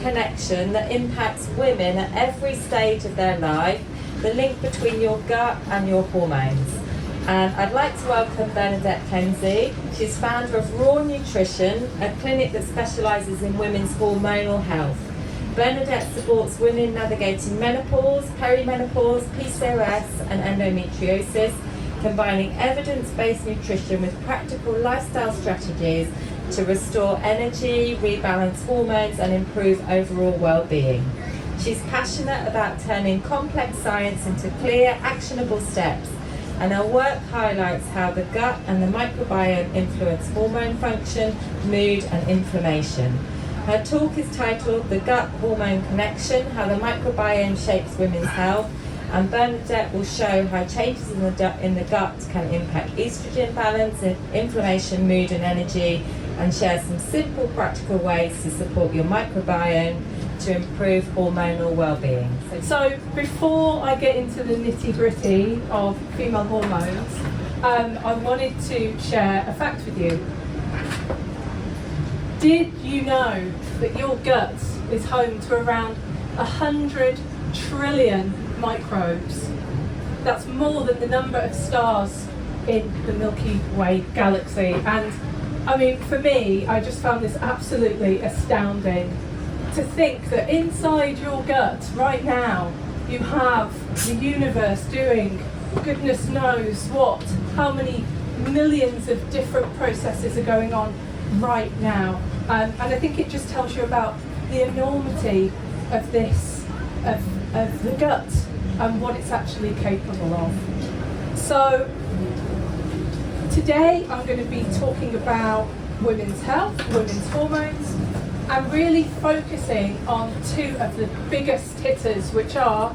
connection that impacts women at every stage of their life, the link between your gut and your hormones. And I'd like to welcome Bernadette Clensey. She's founder of Raw Nutrition, a clinic that specialises in women's hormonal health. Bernadette supports women navigating menopause, perimenopause, PCOS and endometriosis, combining evidence-based nutrition with practical lifestyle strategies to restore energy, rebalance hormones and improve overall well-being. She's passionate about turning complex science into clear, actionable steps, and her work highlights how the gut and the microbiome influence hormone function, mood and inflammation. Her talk is titled The Gut-Hormone Connection, How the Microbiome Shapes Women's Health, and Bernadette will show how changes in the gut can impact estrogen balance, inflammation, mood and energy, and share some simple practical ways to support your microbiome to improve hormonal well-being. So before I get into the nitty-gritty of female hormones, I wanted to share a fact with you. Did you know that your gut is home to around 100 trillion microbes? That's more than the number of stars in the Milky Way galaxy. And I mean, for me, I just found this absolutely astounding to think that inside your gut right now, you have the universe doing goodness knows what, how many millions of different processes are going on right now. And I think it just tells you about the enormity of this, of the gut and what it's actually capable of. So today I'm going to be talking about women's health, women's hormones, and really focusing on two of the biggest hitters, which are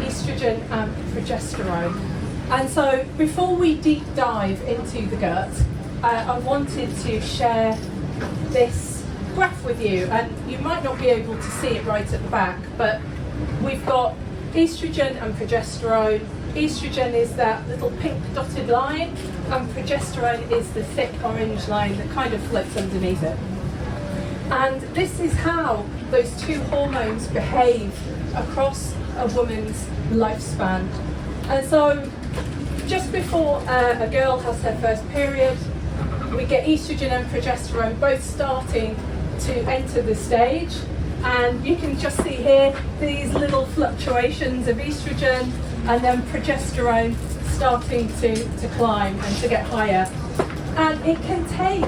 estrogen and progesterone. And so before we deep dive into the gut, I wanted to share this graph with you, and you might not be able to see it right at the back, but we've got estrogen and progesterone. Estrogen is that little pink dotted line, and progesterone is the thick orange line that kind of floats underneath it. And this is how those two hormones behave across a woman's lifespan. And so just before a girl has her first period, we get estrogen and progesterone both starting to enter the stage. And you can just see here these little fluctuations of estrogen and then progesterone starting to climb and to get higher. And it can take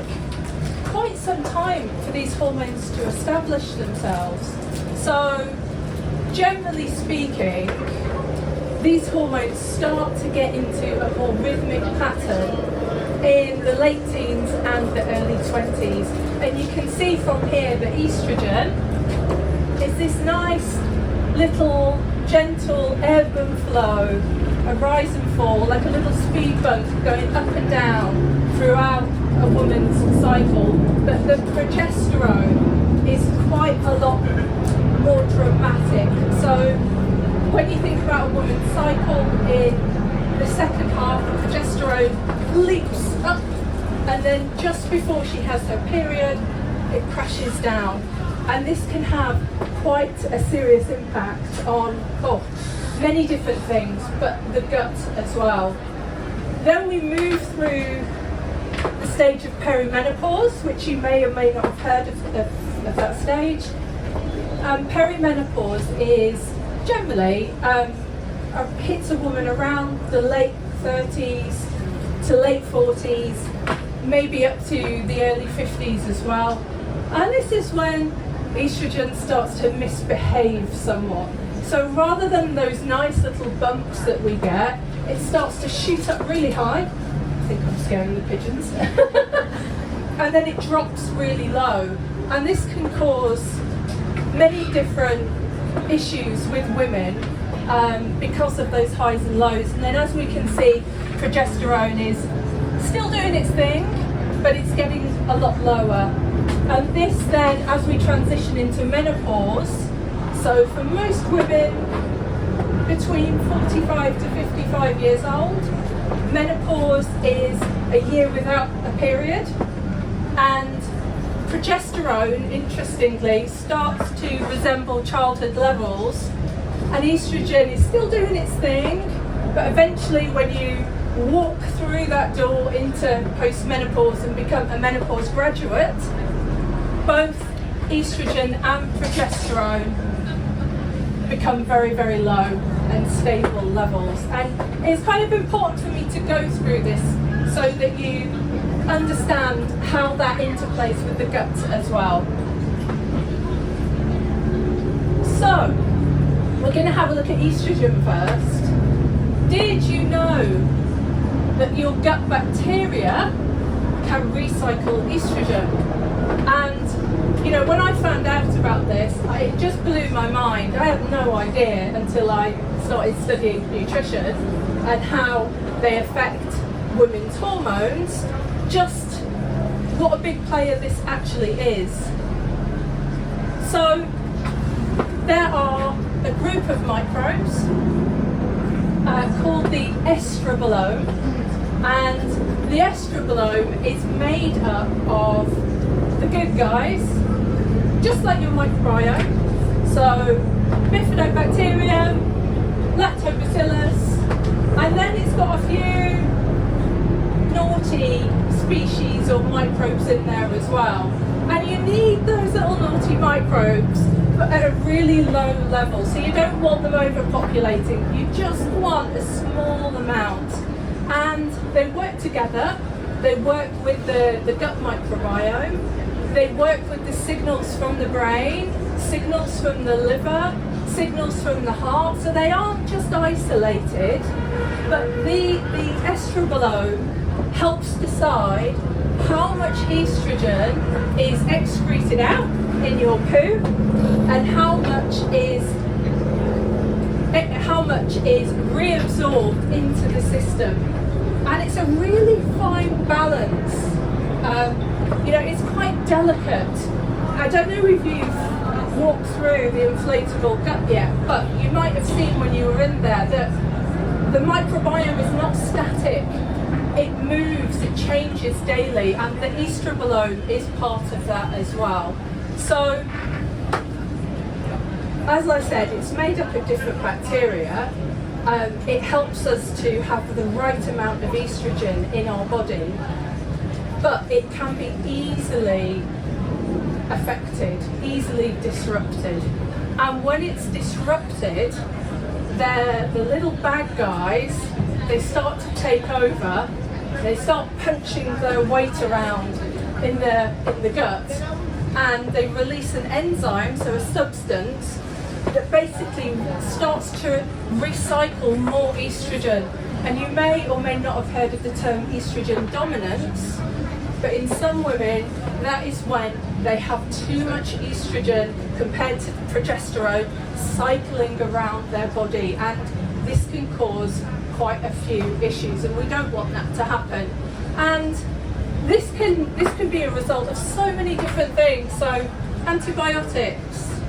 quite some time for these hormones to establish themselves. So generally speaking, these hormones start to get into a more rhythmic pattern in the late teens and the early 20s. And you can see from here that estrogen is this nice little gentle ebb and flow, a rise and fall, like a little speed boat going up and down throughout a woman's cycle. But the progesterone is quite a lot more dramatic. So when you think about a woman's cycle, in the second half, the progesterone leaps up, and then just before she has her period, it crashes down. And this can have quite a serious impact on many different things, but the gut as well. Then we move through the stage of perimenopause, which you may or may not have heard of that stage. Perimenopause is generally hits a woman around the late 30s to late 40s, maybe up to the early 50s as well. And this is when estrogen starts to misbehave somewhat. So rather than those nice little bumps that we get, it starts to shoot up really high. I think I'm scaring the pigeons. And then it drops really low. And this can cause many different issues with women because of those highs and lows. And then as we can see, progesterone is still doing its thing, but it's getting a lot lower. And this then, as we transition into menopause, so for most women between 45 to 55 years old, menopause is a year without a period, and Progesterone, interestingly, starts to resemble childhood levels, and estrogen is still doing its thing, but eventually when you walk through that door into postmenopause and become a menopause graduate, both estrogen and progesterone become very, very low and stable levels. And it's kind of important for me to go through this so that you understand how that interplays with the gut as well. So, we're going to have a look at estrogen first. Did you know that your gut bacteria can recycle estrogen? And you know, when I found out about this, it just blew my mind. I had no idea until I started studying nutrition and how they affect women's hormones, just what a big player this actually is. So there are a group of microbes called the estrobilome, and the estrobilome is made up of the good guys, just like your microbiome. So bifidobacterium, lactobacillus, and then it's got a few naughty species or microbes in there as well. And you need those little naughty microbes, but at a really low level. So you don't want them overpopulating, you just want a small amount. And they work together, they work with the gut microbiome, they work with the signals from the brain, signals from the liver, signals from the heart, so they aren't just isolated, but the estrobilome helps decide how much estrogen is excreted out in your poo and how much is reabsorbed into the system. And it's a really fine balance. You know, it's quite delicate. I don't know if you've walked through the inflatable gut yet, but you might have seen when you were in there that the microbiome is not static. It moves, it changes daily, and the estrobilome is part of that as well. So, as I said, it's made up of different bacteria. It helps us to have the right amount of estrogen in our body, but it can be easily affected, easily disrupted. And when it's disrupted, the little bad guys, they start to take over, they start punching their weight around in the gut, and they release an enzyme, so a substance, that basically starts to recycle more estrogen. And you may or may not have heard of the term estrogen dominance, but in some women, that is when they have too much estrogen compared to the progesterone cycling around their body, and this can cause quite a few issues, and we don't want that to happen. And this can be a result of so many different things. So antibiotics,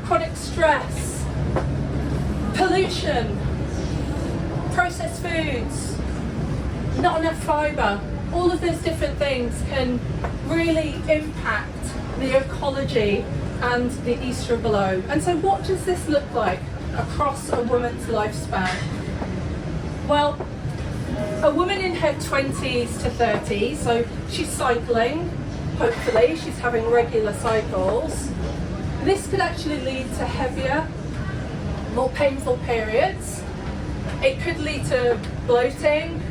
chronic stress, pollution, processed foods, not enough fibre, all of those different things can really impact the ecology and the estrobilome. And so what does this look like across a woman's lifespan? Well, a woman in her 20s to 30s, so she's cycling, hopefully, she's having regular cycles. This could actually lead to heavier, more painful periods. It could lead to bloating,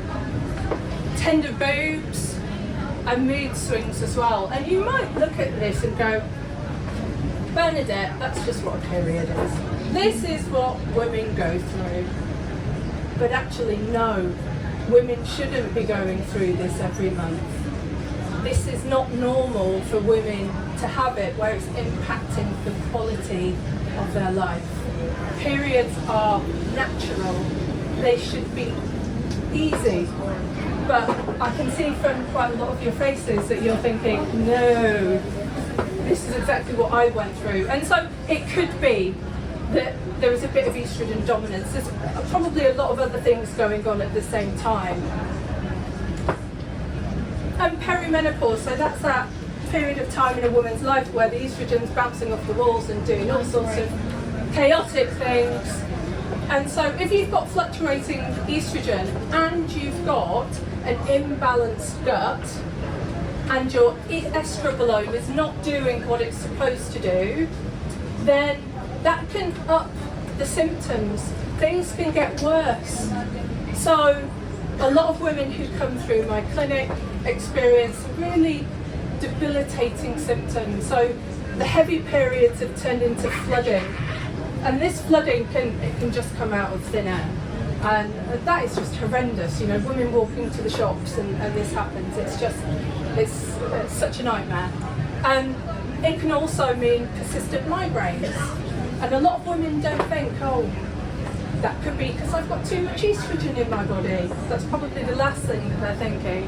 tender boobs, and mood swings as well. And you might look at this and go, Bernadette, that's just what a period is. This is what women go through. But actually, no, women shouldn't be going through this every month. This is not normal for women to have it, where it's impacting the quality of their life. Periods are natural. They should be easy. But I can see from quite a lot of your faces that you're thinking, no, this is exactly what I went through. And so it could be that there is a bit of estrogen dominance. There's probably a lot of other things going on at the same time. And perimenopause, so that's that period of time in a woman's life where the estrogen's bouncing off the walls and doing all sorts of chaotic things. And so if you've got fluctuating estrogen and you've got an imbalanced gut and your estrogen is not doing what it's supposed to do, then that can up the symptoms. Things can get worse. So a lot of women who come through my clinic experience really debilitating symptoms. So the heavy periods have turned into flooding. And this flooding can just come out of thin air. And that is just horrendous. You know, women walking to the shops and this happens. It's such a nightmare. And it can also mean persistent migraines. And a lot of women don't think, oh, that could be because I've got too much estrogen in my body. That's probably the last thing that they're thinking.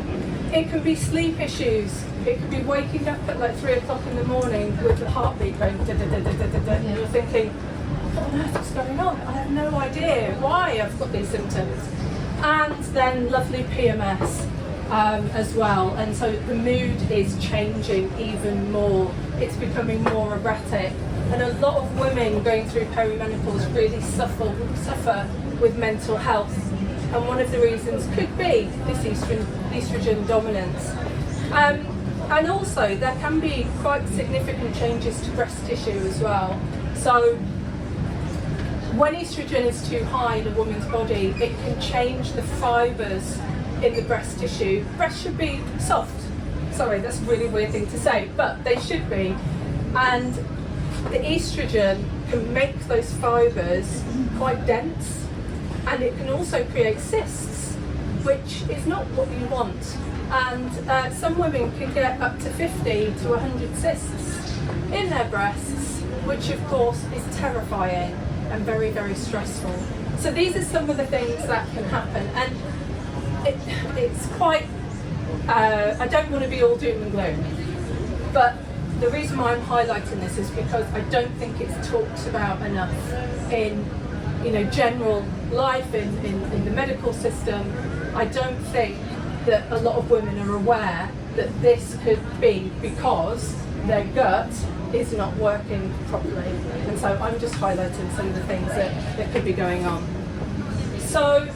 It can be sleep issues. It could be waking up at like 3 o'clock in the morning with the heartbeat going da-da-da-da-da-da, and you're thinking, what on earth is going on? I have no idea why I've got these symptoms. And then lovely PMS as well. And so the mood is changing even more. It's becoming more erratic. And a lot of women going through perimenopause really suffer with mental health. And one of the reasons could be this estrogen dominance. And also there can be quite significant changes to breast tissue as well. So when estrogen is too high in a woman's body, it can change the fibres in the breast tissue. Breasts should be soft. Sorry, that's a really weird thing to say, but they should be. And the estrogen can make those fibres quite dense, and it can also create cysts, which is not what you want. And some women can get up to 50 to 100 cysts in their breasts, which of course is terrifying and very, very stressful. So these are some of the things that can happen, and it's quite, I don't want to be all doom and gloom, but the reason why I'm highlighting this is because I don't think it's talked about enough in, you know, general life, in the medical system. I don't think that a lot of women are aware that this could be because their gut is not working properly. And so I'm just highlighting some of the things that could be going on. So,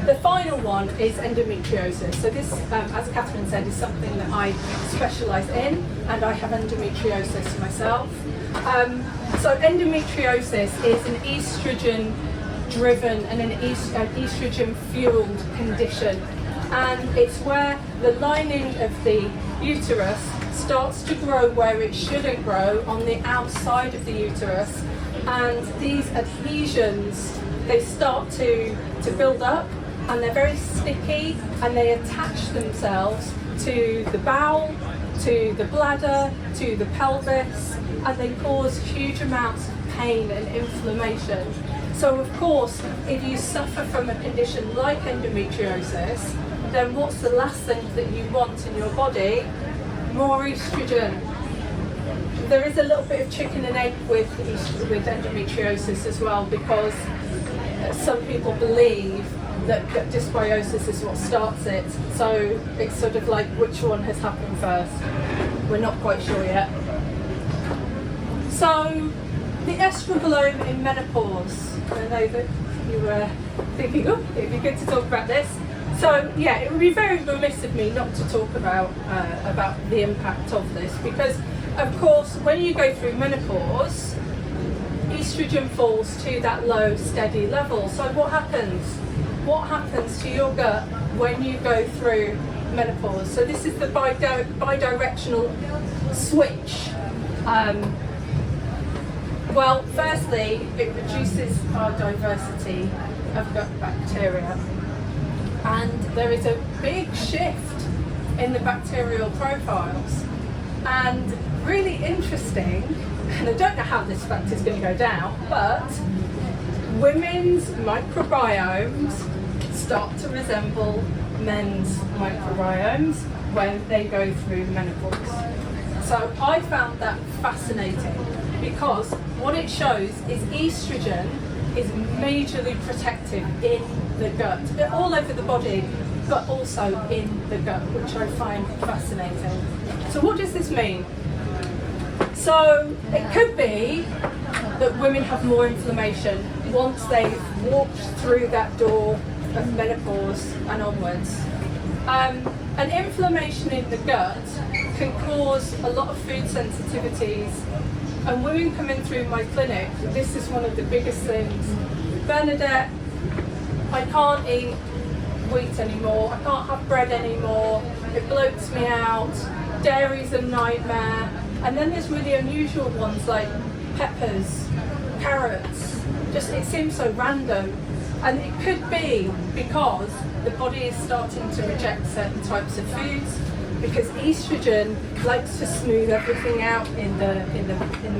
the final one is endometriosis. So this, as Catherine said, is something that I specialise in, and I have endometriosis myself. So endometriosis is an estrogen-driven and an estrogen-fuelled condition. And it's where the lining of the uterus starts to grow where it shouldn't grow on the outside of the uterus. And these adhesions, they start to build up, and they're very sticky, and they attach themselves to the bowel, to the bladder, to the pelvis, and they cause huge amounts of pain and inflammation. So of course, if you suffer from a condition like endometriosis, then what's the last thing that you want in your body? More estrogen. There is a little bit of chicken and egg with endometriosis as well, because some people believe that dysbiosis is what starts it. So it's sort of like, which one has happened first? We're not quite sure yet. So the estrogen in menopause. I know that you were thinking, oh, it'd be good to talk about this. So yeah, it would be very remiss of me not to talk about the impact of this, because of course when you go through menopause, estrogen falls to that low steady level. So what happens? What happens to your gut when you go through menopause? So this is the bidirectional switch. Well, firstly, it reduces our diversity of gut bacteria, and there is a big shift in the bacterial profiles. And really interesting, and I don't know how this fact is going to go down, but women's microbiomes start to resemble men's microbiomes when they go through menopause. So I found that fascinating, because what it shows is estrogen is majorly protective in the gut, all over the body, but also in the gut, which I find fascinating. So what does this mean? So it could be that women have more inflammation once they've walked through that door of menopause and onwards. And inflammation in the gut can cause a lot of food sensitivities, and women coming through my clinic, this is one of the biggest things. Bernadette, I can't eat wheat anymore, I can't have bread anymore, it bloats me out, dairy's a nightmare. And then there's really unusual ones like peppers, carrots, just it seems so random. And it could be because the body is starting to reject certain types of foods, because estrogen likes to smooth everything out in the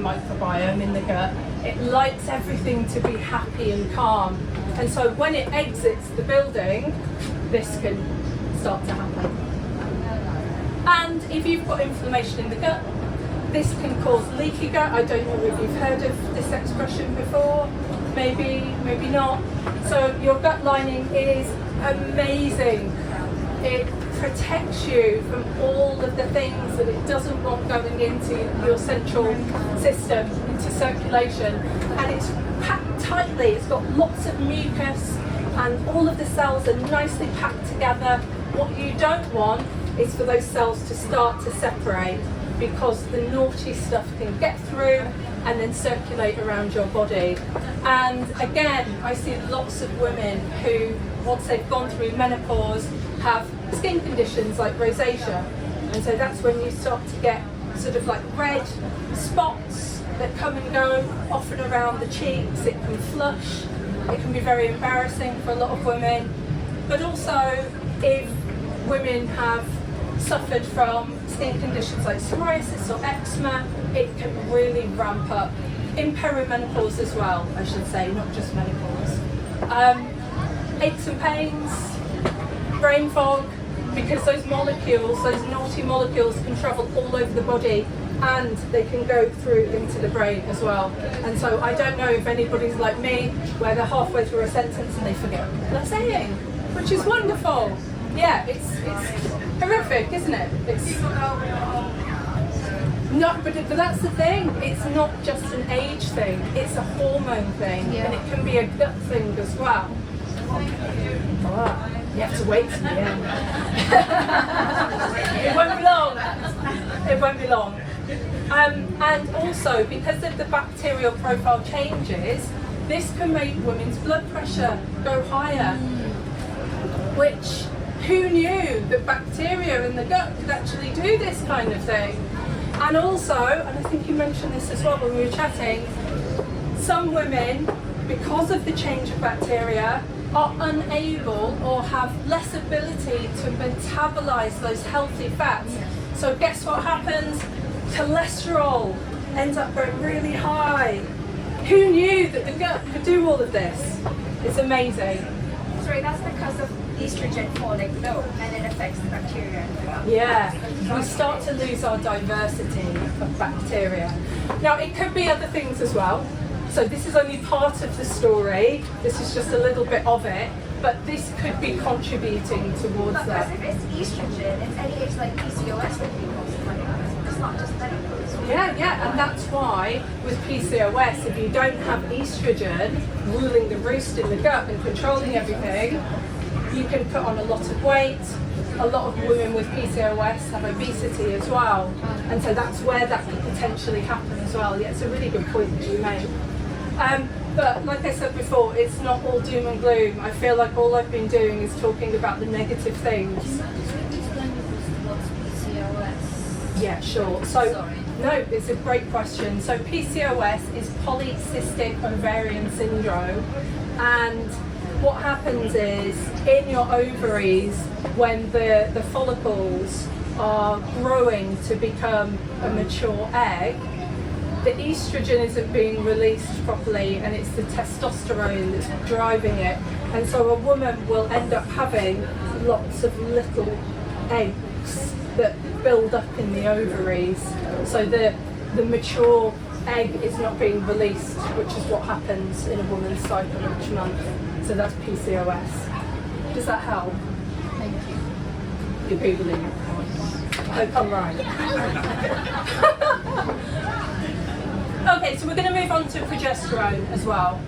microbiome, in the gut. It likes everything to be happy and calm. And so when it exits the building, this can start to happen. And if you've got inflammation in the gut, this can cause leaky gut. I don't know if you've heard of this expression before, maybe not. So your gut lining is amazing. It protects you from all of the things that it doesn't want going into your central system, into circulation. And it's packed tightly, it's got lots of mucus, and all of the cells are nicely packed together. What you don't want is for those cells to start to separate, because the naughty stuff can get through and then circulate around your body. And again, I see lots of women who, once they've gone through menopause, have skin conditions like rosacea. And so that's when you start to get sort of like red spots that come and go, often around the cheeks. It can flush, it can be very embarrassing for a lot of women. But also, if women have suffered from skin conditions like psoriasis or eczema, it can really ramp up. In perimenopause as well, I should say, not just menopause. Aches and pains, brain fog, because those molecules, those naughty molecules, can travel all over the body, and they can go through into the brain as well. And so I don't know if anybody's like me, where they're halfway through a sentence and they forget what they're saying, which is wonderful. Yeah, it's horrific, isn't it? It's not, but that's the thing. It's not just an age thing. It's a hormone thing, and it can be a gut thing as well. Oh, you have to wait till the end. It won't be long. It won't be long. And also, because of the bacterial profile changes, this can make women's blood pressure go higher, which, who knew that bacteria in the gut could actually do this kind of thing? And also, and I think you mentioned this as well when we were chatting, some women, because of the change of bacteria, are unable or have less ability to metabolize those healthy fats. So guess what happens? Cholesterol ends up going really high. Who knew that the gut could do all of this? It's amazing. Sorry, that's because of estrogen falling low, and it affects the bacteria. Yeah, we start to lose our diversity of bacteria. Now, it could be other things as well. So this is only part of the story. This is just a little bit of it, but this could be contributing towards that. But if it's estrogen, it's any age like PCOS that can cause menopause. It's not just menopause. Yeah, and that's why with PCOS, if you don't have estrogen ruling the roost in the gut and controlling everything, you can put on a lot of weight. A lot of women with PCOS have obesity as well, and so that's where that could potentially happen as well. Yeah, it's a really good point that you made. But like I said before, it's not all doom and gloom. I feel like all I've been doing is talking about the negative things. What's PCOS? Yeah, sure. So, Sorry. no, it's a great question. So PCOS is polycystic ovarian syndrome, and what happens is in your ovaries, when the follicles are growing to become a mature egg, the estrogen isn't being released properly, and it's the testosterone that's driving it. And so a woman will end up having lots of little eggs that build up in the ovaries. So the mature egg is not being released, which is what happens in a woman's cycle each month. So that's PCOS. Does that help? Thank you. You're Googling it. I hope I'm right. Okay, so we're going to move on to progesterone as well.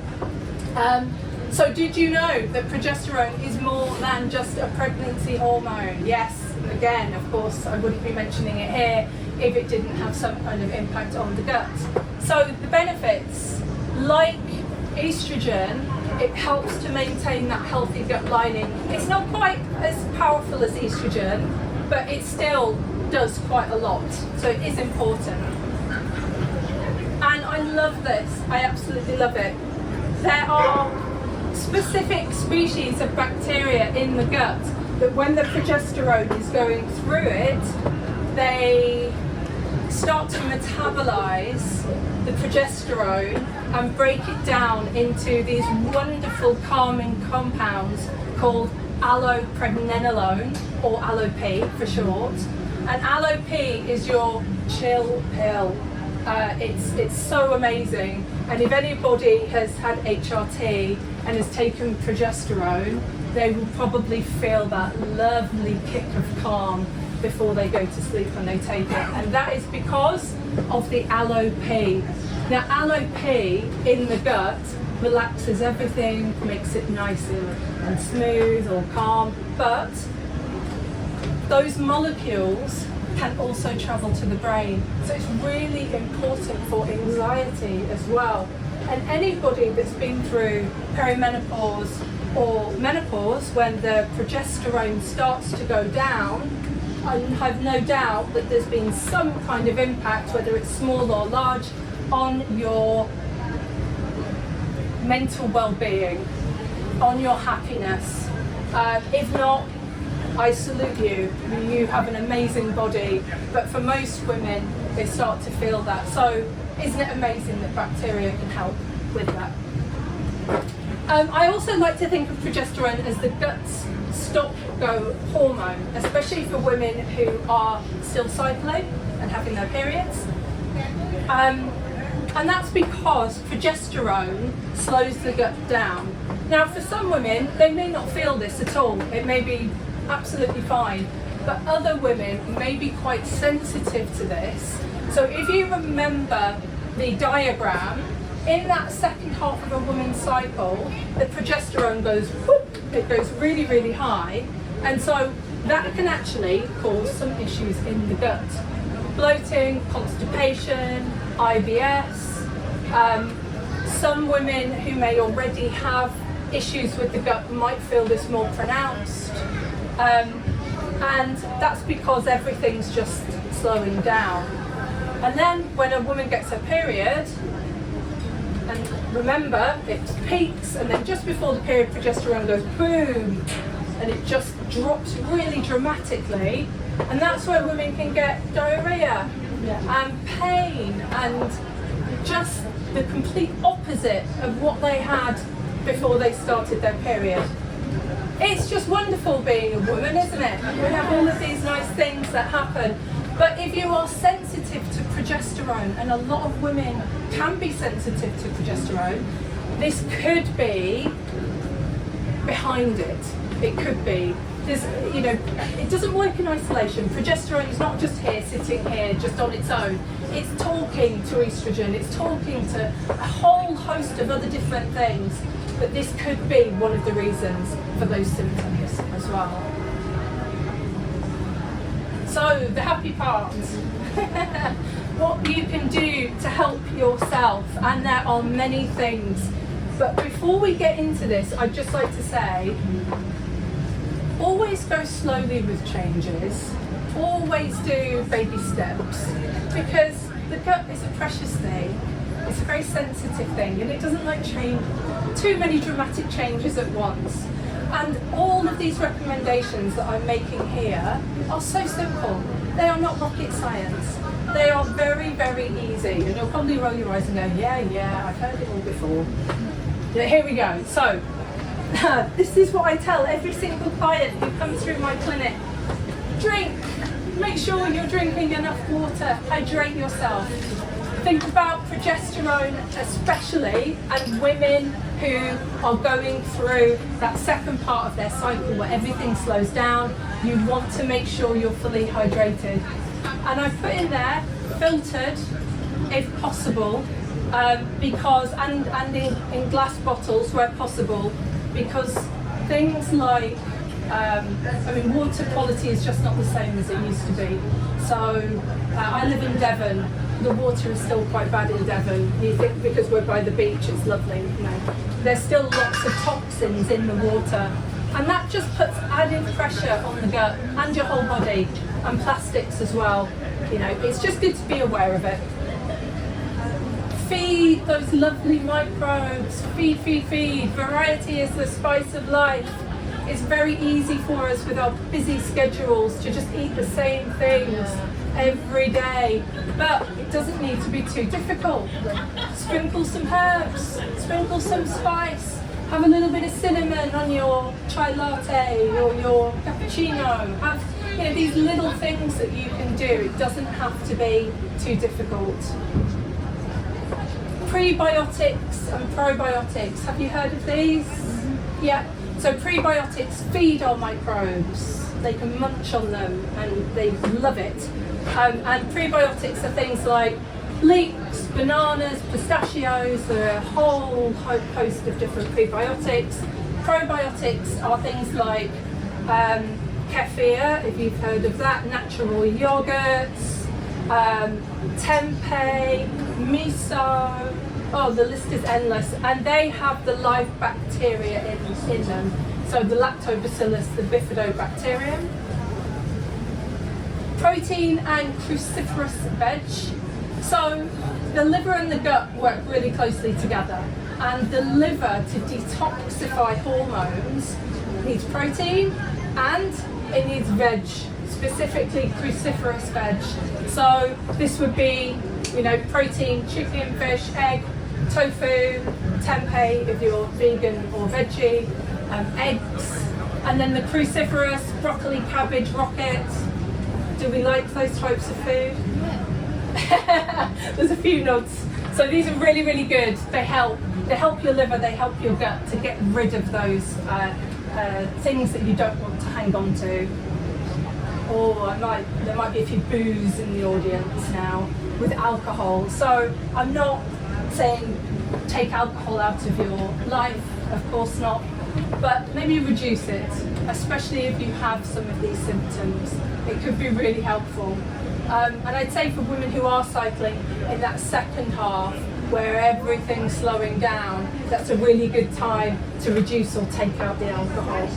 So did you know that progesterone is more than just a pregnancy hormone? Yes, again, of course, I wouldn't be mentioning it here if it didn't have some kind of impact on the gut. So the benefits, like estrogen, it helps to maintain that healthy gut lining. It's not quite as powerful as estrogen, but it still does quite a lot, so it is important. And I love this, I absolutely love it. There are specific species of bacteria in the gut that when the progesterone is going through it, they start to metabolize the progesterone and break it down into these wonderful calming compounds called allopregnenolone, or ALOP for short. And ALOP is your chill pill. It's so amazing, and if anybody has had HRT and has taken progesterone, they will probably feel that lovely kick of calm before they go to sleep when they take it, and that is because of the ALOP. Now ALOP in the gut relaxes everything, makes it nice and smooth or calm, but those molecules can also travel to the brain. So it's really important for anxiety as well. And anybody that's been through perimenopause or menopause, when the progesterone starts to go down, I have no doubt that there's been some kind of impact, whether it's small or large, on your mental well-being, on your happiness. If not, I salute you. You have an amazing body, but for most women, they start to feel that. So, isn't it amazing that bacteria can help with that? I also like to think of progesterone as the gut's stop-go hormone, especially for women who are still cycling and having their periods. And that's because progesterone slows the gut down. Now, for some women, they may not feel this at all. It may be absolutely fine, but other women may be quite sensitive to this. So if you remember the diagram, in that second half of a woman's cycle, the progesterone goes whoop, it goes really, really high, and so that can actually cause some issues in the gut. Bloating, constipation, IBS. Some women who may already have issues with the gut might feel this more pronounced. And that's because everything's just slowing down. And then when a woman gets her period, and remember, it peaks, and then just before the period, progesterone goes boom, and it just drops really dramatically, and that's where women can get diarrhea and pain and just the complete opposite of what they had before they started their period. It's just wonderful being a woman, isn't it? We have all of these nice things that happen. But if you are sensitive to progesterone, and a lot of women can be sensitive to progesterone, this could be behind it. It could be. There's, it doesn't work in isolation. Progesterone is not just here, sitting here, just on its own. It's talking to estrogen. It's talking to a whole host of other different things. But this could be one of the reasons for those symptoms as well. So, the happy part. What you can do to help yourself, and there are many things. But before we get into this, I'd just like to say, always go slowly with changes. Always do baby steps, because the gut is a precious thing. It's a very sensitive thing, and it doesn't like change too many dramatic changes at once. And all of these recommendations that I'm making here are so simple. They are not rocket science. They are very, very easy. And you'll probably roll your eyes and go, yeah, I've heard it all before. Yeah, here we go. So, this is what I tell every single client who comes through my clinic. Drink. Make sure you're drinking enough water. Hydrate yourself. Think about progesterone especially, and women who are going through that second part of their cycle where everything slows down. You want to make sure you're fully hydrated. And I've put in there, filtered if possible, because, and in glass bottles where possible, because things like, water quality is just not the same as it used to be. So I live in Devon. The water is still quite bad in Devon. You think because we're by the beach, it's lovely. No. There's still lots of toxins in the water, and that just puts added pressure on the gut and your whole body, and plastics as well. It's just good to be aware of it. Feed those lovely microbes. Feed. Variety is the spice of life. It's very easy for us with our busy schedules to just eat the same things every day, but it doesn't need to be too difficult. Sprinkle some herbs, sprinkle some spice, have a little bit of cinnamon on your chai latte or your cappuccino. Have these little things that you can do. It doesn't have to be too difficult. Prebiotics and probiotics. Have you heard of these? Yeah. So prebiotics feed our microbes. They can munch on them and they love it. And prebiotics are things like leeks, bananas, pistachios. There are a whole host of different prebiotics. Probiotics are things like kefir, if you've heard of that, natural yogurts, tempeh, miso. Oh, the list is endless, and they have the live bacteria in them. So the lactobacillus, the bifidobacterium. Protein and cruciferous veg. So the liver and the gut work really closely together, and the liver, to detoxify hormones, needs protein and it needs veg, specifically cruciferous veg. So this would be, protein, chicken, fish, egg, tofu, tempeh if you're vegan or veggie, eggs, and then the cruciferous, broccoli, cabbage, rocket. Do we like those types of food? There's a few nods. So these are really, really good. They help your liver, they help your gut to get rid of those things that you don't want to hang on to. Or there might be a few boos in the audience now with alcohol. So I'm not saying take alcohol out of your life, of course not, but maybe reduce it, especially if you have some of these symptoms. It could be really helpful. And I'd say for women who are cycling in that second half, where everything's slowing down, that's a really good time to reduce or take out the alcohol.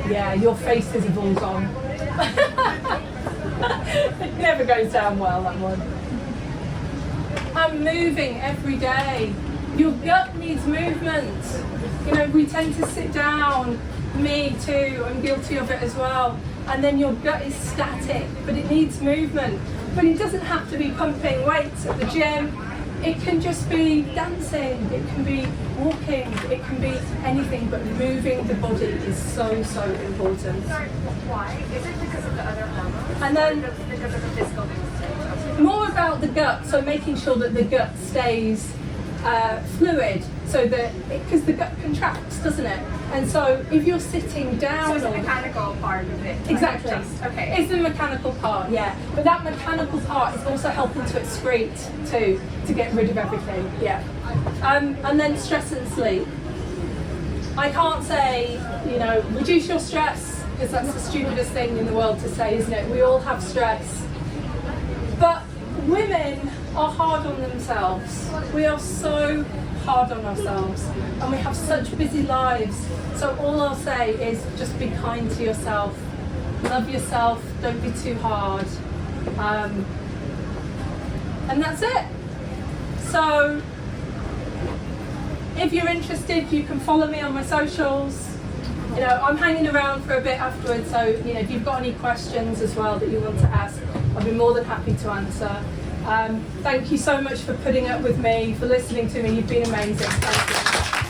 Yeah, your faces have all gone. It never goes down well, that one. And moving every day. Your gut needs movement. We tend to sit down. Me too, I'm guilty of it as well. And then your gut is static, but it needs movement. But it doesn't have to be pumping weights at the gym. It can just be dancing, it can be walking, it can be anything, but moving the body is so, so important. Sorry, why? Is it because of the other hormones? And then because of the physical things? more about the gut, so making sure that the gut stays fluid, so that, because the gut contracts, doesn't it? And so if you're sitting down, so it's the mechanical part of it. Exactly. Okay. It's the mechanical part, yeah. But that mechanical part is also helping to excrete too, to get rid of everything, yeah. And then stress and sleep. I can't say, reduce your stress, because that's the stupidest thing in the world to say, isn't it? We all have stress. But women are hard on themselves. We are so hard on ourselves, and we have such busy lives. So all I'll say is just be kind to yourself, love yourself, don't be too hard, and that's it. So if you're interested, you can follow me on my socials. I'm hanging around for a bit afterwards, so if you've got any questions as well that you want to ask, I'll be more than happy to answer. Thank you so much for putting up with me, for listening to me. You've been amazing. Thank you.